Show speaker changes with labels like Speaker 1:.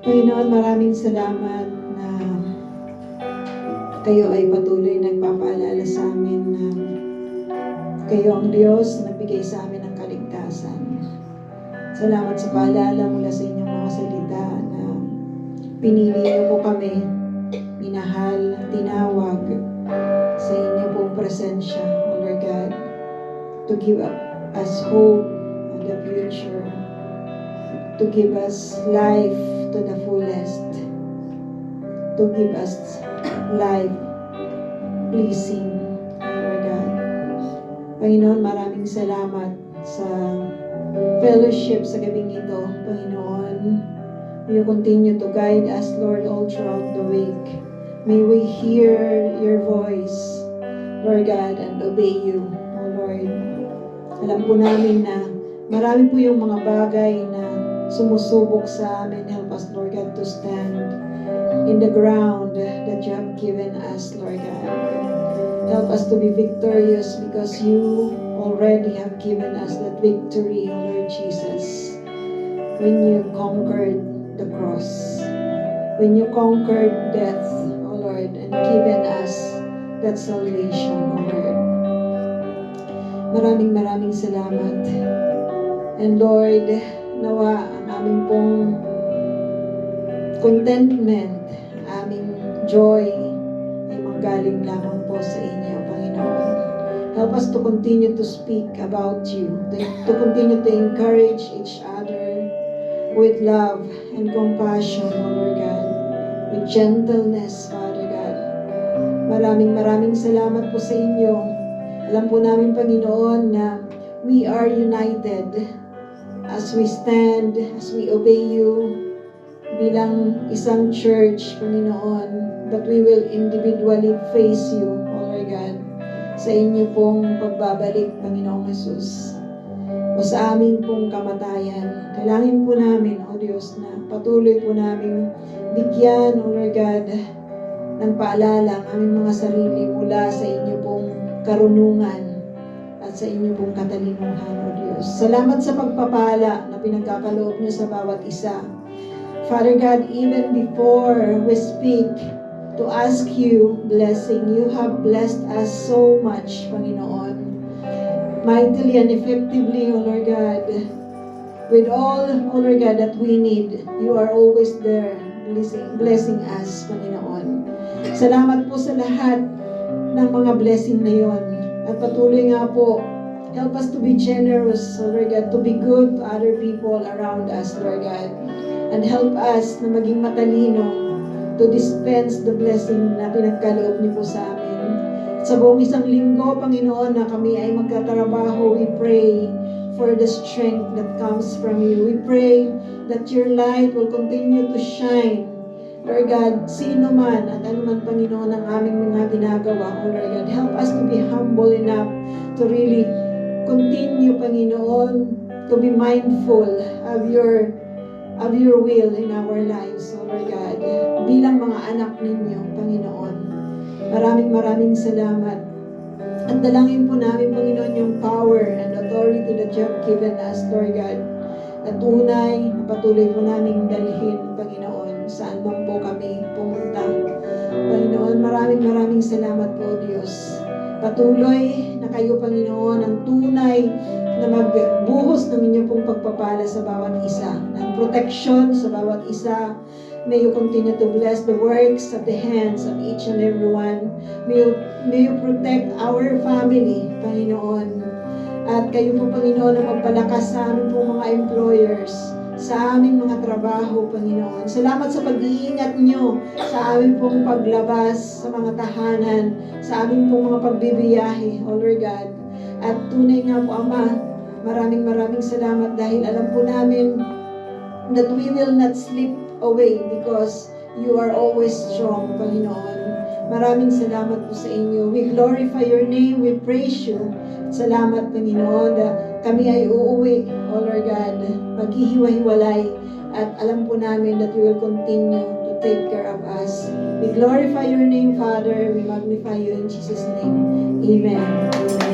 Speaker 1: Panginoon, maraming salamat na kayo ay patuloy nagpapaalala sa amin na kayo ang Diyos na nagbigay sa amin ng kaligtasan. Salamat sa paalala mula sa inyong mga salita na pinili niyo po kami, minahal, tinawag sa inyo pong presensya, O Lord God, to give us hope and the future, to give us life to the fullest, to give us life pleasing, Lord God. Panginoon, maraming salamat sa fellowship sa gabing ito, Panginoon. May you continue to guide us, Lord, all throughout the week. May we hear your voice, Lord God, and obey you, O Lord. Alam po namin na marami po yung mga bagay na sumusubok sa amin. Help us, Lord God, to stand in the ground that you have given us, Lord God. Help us to be victorious because you already have given us that victory, O Lord Jesus. When you conquered the cross, when you conquered death, O Lord, and given us that salvation, O Lord. Maraming salamat. And Lord, nawa ang aming pong contentment, aming joy ay manggaling lamang po sa inyo, Panginoon. Help us to continue to speak about you, to continue to encourage each other with love and compassion, O Lord God, with gentleness, Father God. Maraming salamat po sa inyo. Alam po namin, Panginoon, na we are united as we stand, as we obey you bilang isang church, Panginoon, that we will individually face you, O Lord God, sa inyo pong pagbabalik, Panginoong Jesus, o sa amin pong kamatayan. Kailangan po namin, O Diyos, na patuloy po namin bigyan, O Lord God, ng paalala ang aming mga sarili mula sa inyo pong karunungan at sa inyo pong katalinuhan, O Diyos. Salamat sa pagpapala na pinagkakaloob niyo sa bawat isa. Father God, even before we speak to ask you blessing, you have blessed us so much, Panginoon. Mightily and effectively, O Lord God, with all, O Lord God, that we need, you are always there blessing us, Panginoon. Salamat po sa lahat ng mga blessing na yon. At patuloy nga po, help us to be generous, Lord God, to be good to other people around us, Lord God. And help us na maging matalino to dispense the blessing na pinagkaloob niyo po sa amin. Sa buong isang linggo, Panginoon, na kami ay magkatrabaho, we pray for the strength that comes from you. We pray that your light will continue to shine. Lord God, sino man at ano man, Panginoon, ang aming mga ginagawa, oh Lord God, help us to be humble enough to really continue, Panginoon, to be mindful of your will in our lives, oh Lord God, bilang mga anak ninyo, Panginoon. Maraming salamat. At dalangin po namin, Panginoon, yung power and authority that you have given us, Lord God, na tunay, na patuloy po namin dalhin, Panginoon, saan man po kami pumunta. Panginoon, maraming salamat po, Diyos. Patuloy na kayo, Panginoon, ang tunay na magbuhos ng inyong pong pagpapala sa bawat isa, ng protection sa bawat isa. May you continue to bless the works of the hands of each and every one. May you protect our family, Panginoon. At kayo po, Panginoon, na magpalakas sa amin po mga employers, sa aming mga trabaho, Panginoon. Salamat sa pag-iingat nyo sa aming pong paglabas sa mga tahanan, sa aming pong mga pagbibiyahe, O Lord God. At tunay nga po, Ama, maraming salamat dahil alam po namin that we will not slip away because you are always strong, Panginoon. Maraming salamat po sa inyo. We glorify your name, we praise you. Salamat, Panginoon, na kami ay uuwi, O Lord God, maghihiwa-hiwalay, at alam po namin that you will continue to take care of us. We glorify your name, Father. We magnify you in Jesus' name. Amen.